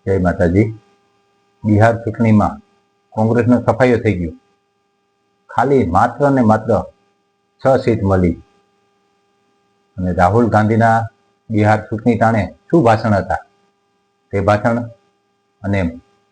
જય માતાજી। બિહાર ચૂંટણીમાં કોંગ્રેસનો સફાયો થઈ ગયો। ખાલી માત્ર ને માત્ર 6 સીટ મળી અને રાહુલ ગાંધીના બિહાર ચૂંટણી ટાણે શું ભાષણ હતા તે ભાષણ અને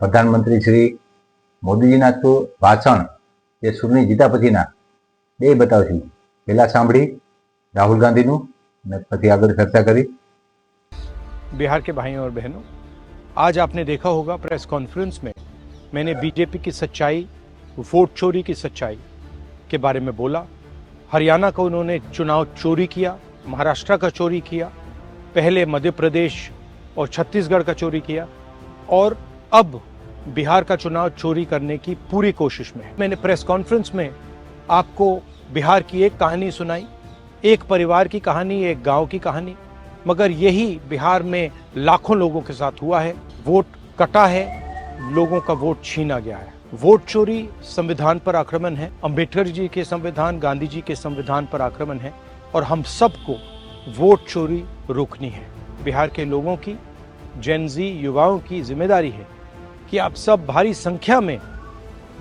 પ્રધાનમંત્રી શ્રી મોદીજીના ભાષણ જે ચૂંટણી જીતા પછીના બે બતાવશું। પહેલા સાંભળી राहुल गांधी नु ने પછી આગળ ચર્ચા કરી। बिहार के भाइयों और बहनों, आज आपने देखा होगा प्रेस कॉन्फ्रेंस में मैंने बीजेपी की सच्चाई, वोट चोरी की सच्चाई के बारे में बोला। हरियाणा का उन्होंने चुनाव चोरी किया, महाराष्ट्र का चोरी किया, पहले मध्य प्रदेश और छत्तीसगढ़ का चोरी किया और अब बिहार का चुनाव चोरी करने की पूरी कोशिश में है। मैंने प्रेस कॉन्फ्रेंस में आपको बिहार की एक कहानी सुनाई, एक परिवार की कहानी, एक गांव की कहानी, मगर यही बिहार में लाखों लोगों के साथ हुआ है। वोट कटा है, लोगों का वोट छीना गया है। वोट चोरी संविधान पर आक्रमण है, अंबेडकर जी के संविधान, गांधी जी के संविधान पर आक्रमण है और हम सबको वोट चोरी रोकनी है। बिहार के लोगों की, जेनजी युवाओं की जिम्मेदारी है कि आप सब भारी संख्या में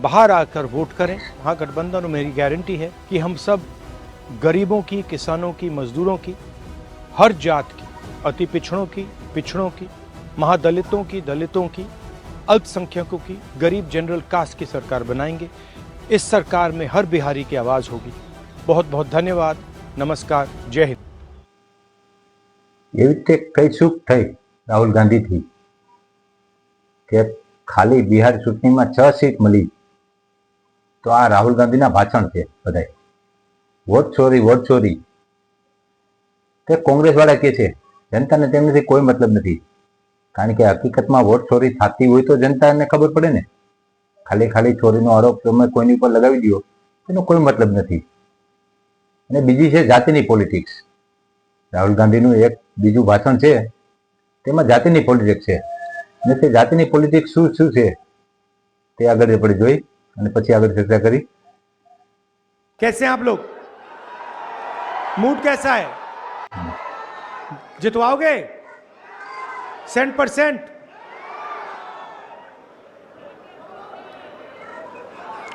बाहर आकर वोट करें। महागठबंधन और मेरी गारंटी है कि हम सब गरीबों की, किसानों की, मजदूरों की, हर जात की, अति पिछड़ों की, महादलितों की, दलितों की, अल्पसंख्यकों की, गरीब जनरल कास्ट की सरकार बनाएंगे। इस सरकार में हर बिहारी की आवाज होगी। बहुत बहुत धन्यवाद, नमस्कार, जय हिंद। એવી રીતે કઈ ચૂક થઈ રાહુલ ગાંધીથી કે ખાલી બિહાર ચૂંટણીમાં 6 સીટ મળી તો આ રાહુલ ગાંધીના ભાષણ છે બધાય। વોટ ચોરી તે કોંગ્રેસ વાળા કહે છે જનતાને તેમનાથી કોઈ મતલબ નથી, કારણ કે હકીકતમાં વોટ ચોરી થતી હોય તો જનતાને ખબર પડે ને। ખાલી ચોરીનો આરોપ તમે કોઈની ઉપર લગાવી દો તેનો કોઈ મતલબ નથી। અને બીજી છે જાતિની પોલિટિક્સ। રાહુલ ગાંધીનું એક બીજું ભાષણ છે તેમાં જાતિની પોલિટિક્સ છે અને તે જાતિની પોલિટિક્સ શું છે તે આગળ આપણે જોઈ અને પછી આગળ ચર્ચા કરી। कैसे हैं आप लोग? मूड कैसा है? जितवाओगे 100%?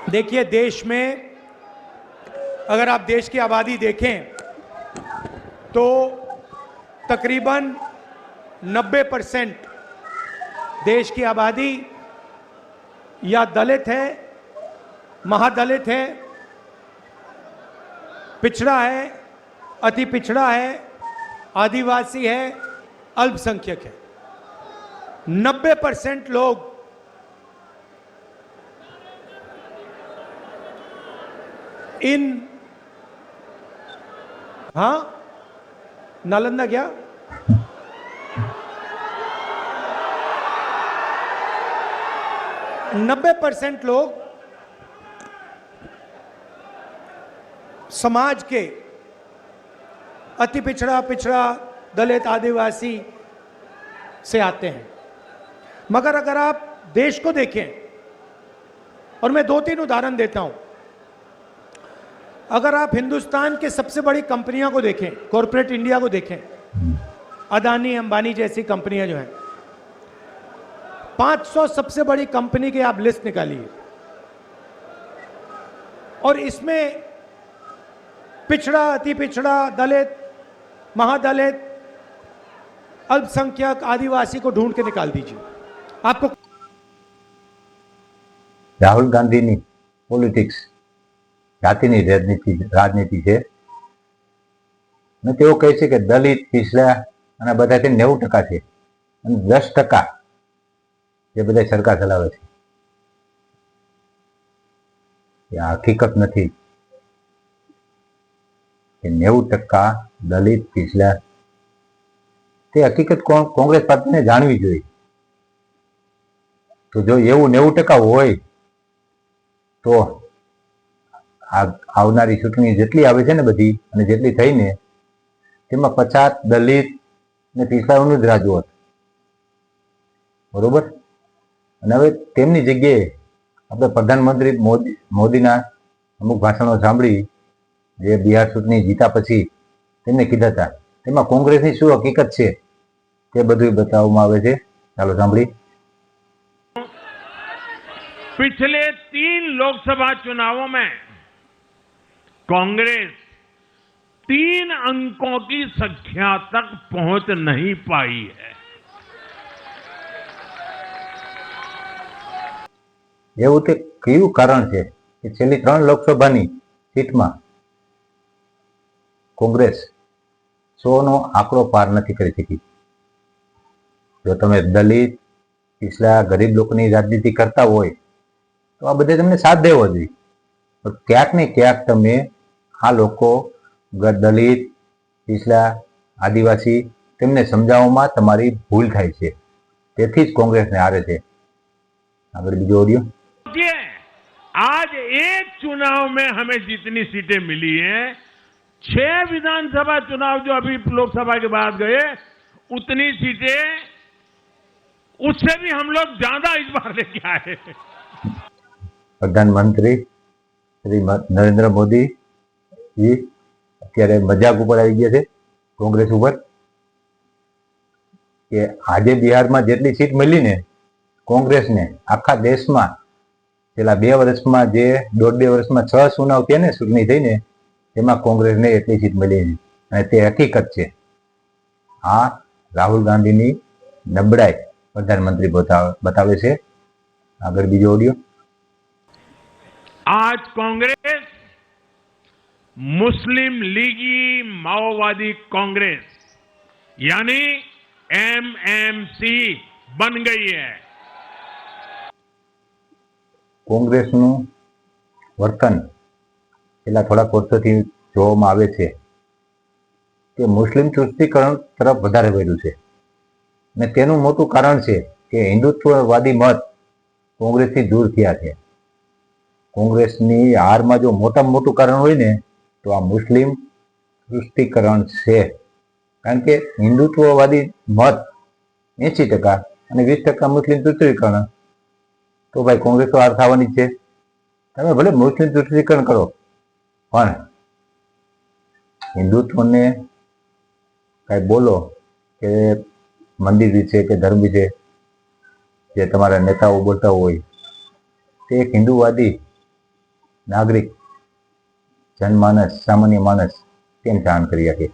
देखिए, देश में अगर आप देश की आबादी देखें तो तकरीबन 90% देश की आबादी या दलित है, महादलित है, पिछड़ा है, अति पिछड़ा है, आदिवासी है, अल्पसंख्यक है। 90% लोग इन हाँ नालंदा क्या 90% लोग समाज के अति पिछड़ा, दलित, आदिवासी से आते हैं। मगर अगर आप देश को देखें, और मैं 2-3 उदाहरण देता हूं। अगर आप हिंदुस्तान के सबसे बड़ी कंपनियों को देखें, कॉरपोरेट इंडिया को देखें, अदानी, अंबानी जैसी कंपनियां जो हैं, 500 सबसे बड़ी कंपनी की आप लिस्ट निकालिए और इसमें पिछड़ा, अति पिछड़ा, दलित, महादलित, अल्पसंख्यक, आदिवासी को ढूंढ के निकाल दीजिए। आपको રાહુલ ગાંધીની પોલિટિક્સ જાતિની રાજનીતિ છે અને તેઓ કહે છે કે દલિત, પિછડા અને બધાથી 90% છે અને 10% જે બધા સરકાર ચલાવે છે। આ હકીકત નથી કે 90% દલિત, પિછડા, તે હકીકત કોંગ્રેસ પાર્ટીને જાણવી જોઈએ। તો જો એવું 90% હોય તો આવનારી ચૂંટણી જેટલી આવે છે ને બધી અને જેટલી થઈને તેમાં 50 દલિત ને પિછડાઓનું જ રાજ હોત, બરોબર। અને હવે તેમની જગ્યાએ આપણે પ્રધાનમંત્રી મોદીના અમુક ભાષણો સાંભળી જે બિહાર ચૂંટણી જીતા પછી તેમને કીધા હતા, તેમાં કોંગ્રેસની શું હકીકત છે તે બધું બતાવવામાં આવે છે। ચાલો સાંભળી। पिछले 3 लोकसभा चुनावों में कांग्रेस 3 अंकों की संख्या तक पहुंच नहीं पाई है। એવું તે કયું કારણ છે કે છેલ્લી 3 લોકસભાની સીટમાં કોંગ્રેસ 100 નો આંકડો પાર નથી કરી શકી? જો તમે દલિત, पिछला गरीब लोगों की राजनीति करता हो तो आ बधे तमने साथ देवो जोईए, पर क्यांक ने क्यांक तमे आ लोको दलित, पिछला आदिवासी तेमने समजाववामां तमारी भूल थाय छे, तेथी ज कांग्रेस ने हारे छे। आगळ बीजो ऑडियो। आज एक चुनाव में हमें जितनी सीटें मिली हैं, 6 विधानसभा चुनाव जो अभी लोकसभा के बाद गए, उतनी सीटें उससे भी हम लोग ज्यादा इस बार लेके आए। प्रधानमंत्री श्री नरेंद्र मोदी जी अत्यारे मजाक उपर आई गया है कांग्रेस उपर के आज बिहार में जेटली सीट मिली ने कांग्रेस ने आखा देश में छेल्ला 2 वर्ष में जे 1.5 वर्ष में 6 चुनाव थे ने चूंटणी थई ने तेमां कांग्रेस ने एटली सीट मिली अने ते हकीकत छे। आ राहुल गांधी नी नबळाई प्रधानमंत्री बतावे छे। आगळ बीजो ऑडियो। आज कांग्रेस मुस्लिम लीगी माओवादी कांग्रेस यानी एमएमसी बन गई है। कांग्रेस नु वर्तन छेल्ला थोड़ा वर्षोथी जोवामां आवे छे के मुस्लिम तुष्टीकरण तरफ वधारे वळ्युं छे ने तेनुं मोटुं कारण छे के हिंदुत्ववादी मत कांग्रेस थी दूर थया छे। कांग्रेसनी हारमां जो मोटामां मोटुं कारण होय ने तो आ मुस्लिम तुष्टीकरण छे, कारण के हिंदुत्ववादी मत 80% અને 20% मुस्लिम तुष्टीकरण, तो भाई कांग्रेस तो हार थवानी छे। तमे भले मुस्लिम तुष्टीकरण करो पण हिंदुत्वने कांई बोलो के मंदिर विषे के धर्म विषे जे तमारा नेताओ बोलता होय ते एक हिंदुवादी नागरिक जनमानस सामान्य मानस केम सहन करी शके?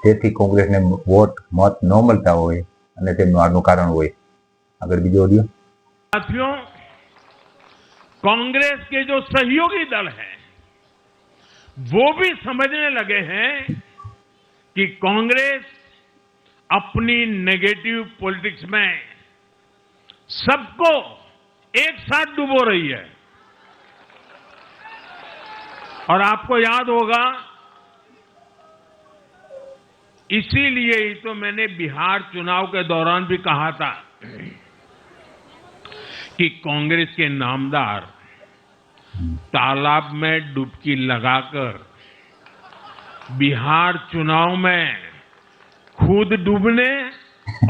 તેથી કોંગ્રેસને વોટ મત ન મળતા હોય અને તેમનું આનું કારણ હોય। આગળ બીજો ઓડિયો। साथियों, कांग्रेस के जो सहयोगी दल हैं वो भी समझने लगे हैं कि कांग्रेस अपनी नेगेटिव पॉलिटिक्स में सबको एक साथ डुबो रही है। और आपको याद होगा, इसीलिए ही तो मैंने बिहार चुनाव के दौरान भी कहा था कि कांग्रेस के नामदार तालाब में डुबकी लगाकर बिहार चुनाव में खुद डूबने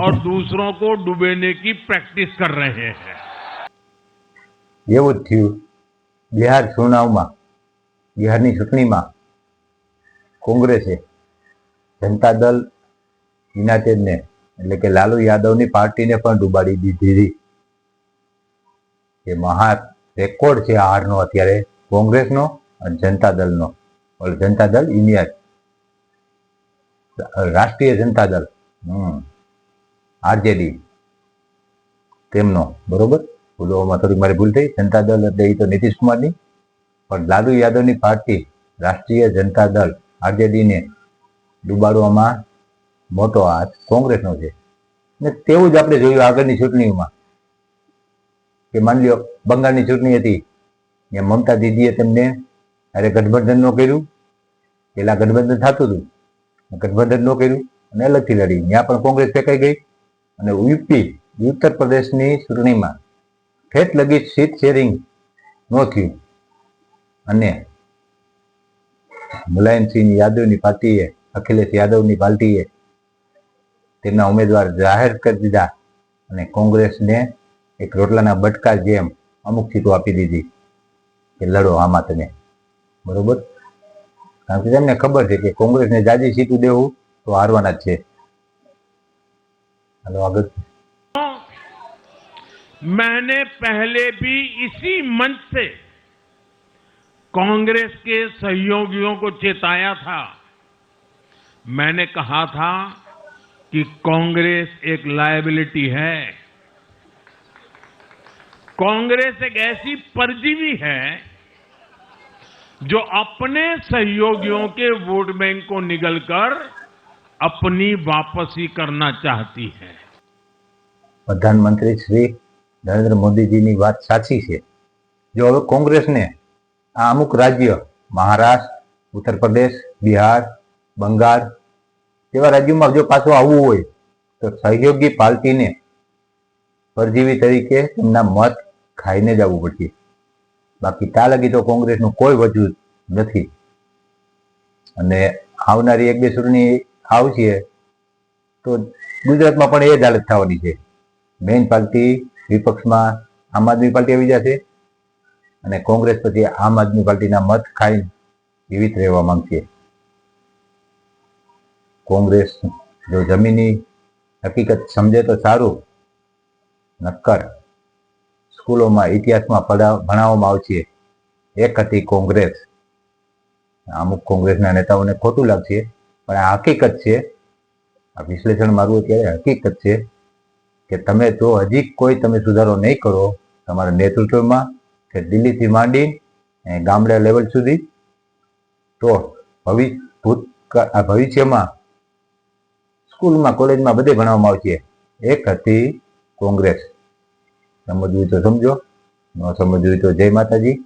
और दूसरों को डुबेने की प्रैक्टिस कर रहे हैं। એવું જ થયું બિહાર ચુનાવમાં, બિહારની ચૂંટણીમાં કોંગ્રેસે જનતા દળ યુનાઇટેડને એટલે કે લાલુ યાદવની પાર્ટીને પણ ડૂબાડી દીધી। એ મહા રેકોર્ડ છે હારનો અત્યારે કોંગ્રેસનો અને જનતા દળનો। જનતા દળ યુનિયન રાષ્ટ્રીય જનતા દળ આરજેડી તેમનો, બરોબર, ભૂલોમાં થોડીક મારી ભૂલ થઈ। જનતા દળ એટલે એ તો નીતિશ કુમારની, પણ લાલુ યાદવની પાર્ટી રાષ્ટ્રીય જનતા દળ આરજેડીને ડૂબાડવામાં મોટો હાથ કોંગ્રેસનો છે। ને તેવું જ આપણે જોયું આગળની ચૂંટણીઓમાં કે માની લ્યો બંગાળની ચૂંટણી હતી, ત્યાં મમતા દીદીએ તેમને અરે ગઠબંધન ન કર્યું, પેલા ગઠબંધન થતું હતું, ગઠબંધન ન કર્યું અને અલગથી લડી, ત્યાં પણ કોંગ્રેસ ફેંકાઈ ગઈ। અને યુપી ઉત્તર પ્રદેશની ચૂંટણીમાં ઠેઠ લગી સીટ શેરિંગ ન થયું અને મુલાયમસિંહ યાદવની પાર્ટીએ, અખિલેશ યાદવની પાર્ટીએ તેમના ઉમેદવાર જાહેર કરી દીધા અને કોંગ્રેસને એક રોટલાના બટકા જેમ અમુક સીટો આપી દીધી કે લડો આમાં તમે, બરોબર, કારણ કે તેમને ખબર છે કે કોંગ્રેસને જાજી સીટો દેવું તો હારવાના જ છે। હાલો આગળ। मैंने पहले भी इसी मंच से कांग्रेस के सहयोगियों को चेताया था। मैंने कहा था कि कांग्रेस एक लायबिलिटी है, कांग्रेस एक ऐसी परजीवी है जो अपने सहयोगियों के वोट बैंक को निगलकर अपनी वापसी करना चाहती है। પ્રધાનમંત્રી શ્રી નરેન્દ્ર મોદીજીની વાત સાચી છે। જો હવે કોંગ્રેસને આ અમુક રાજ્ય મહારાષ્ટ્ર, ઉત્તર પ્રદેશ, બિહાર, બંગાળ જેવા રાજ્યોમાં જો પાછું આવવું હોય તો સહયોગી પાર્ટીને પરજીવી તરીકે તેમના મત ખાઈને જ આવવું પડશે। બાકી ત્યાં લગી તો કોંગ્રેસનું કોઈ વજૂદ નથી। અને આવનારી એક બે ચૂંટણી આવશે તો ગુજરાતમાં પણ એ જ હાલત થવાની છે। મેઇન પાર્ટી વિપક્ષમાં આમ આદમી પાર્ટી આવી જશે અને કોંગ્રેસ પછી આમ આદમી પાર્ટીના મત ખાઈ જીવિત રહેવા માંગશે। કોંગ્રેસ જો જમીની હકીકત સમજે તો સારું, નક્કર સ્કૂલોમાં ઇતિહાસમાં ભણાવવામાં આવશે એક હતી કોંગ્રેસ। અમુક કોંગ્રેસના નેતાઓને ખોટું લાગશે પણ આ હકીકત છે। આ વિશ્લેષણ મારું અત્યારે હકીકત છે કે તમે જો હજી કોઈ તમે સુધારો નહીં કરો તમારા નેતૃત્વમાં કે દિલ્હીથી માંડી ગામડા લેવલ સુધી, તો ભવિષ્યમાં સ્કૂલમાં કોલેજમાં બધે ભણાવવામાં આવશે એક હતી કોંગ્રેસ। સમજવું તો સમજો, ન સમજવું તો જય માતાજી।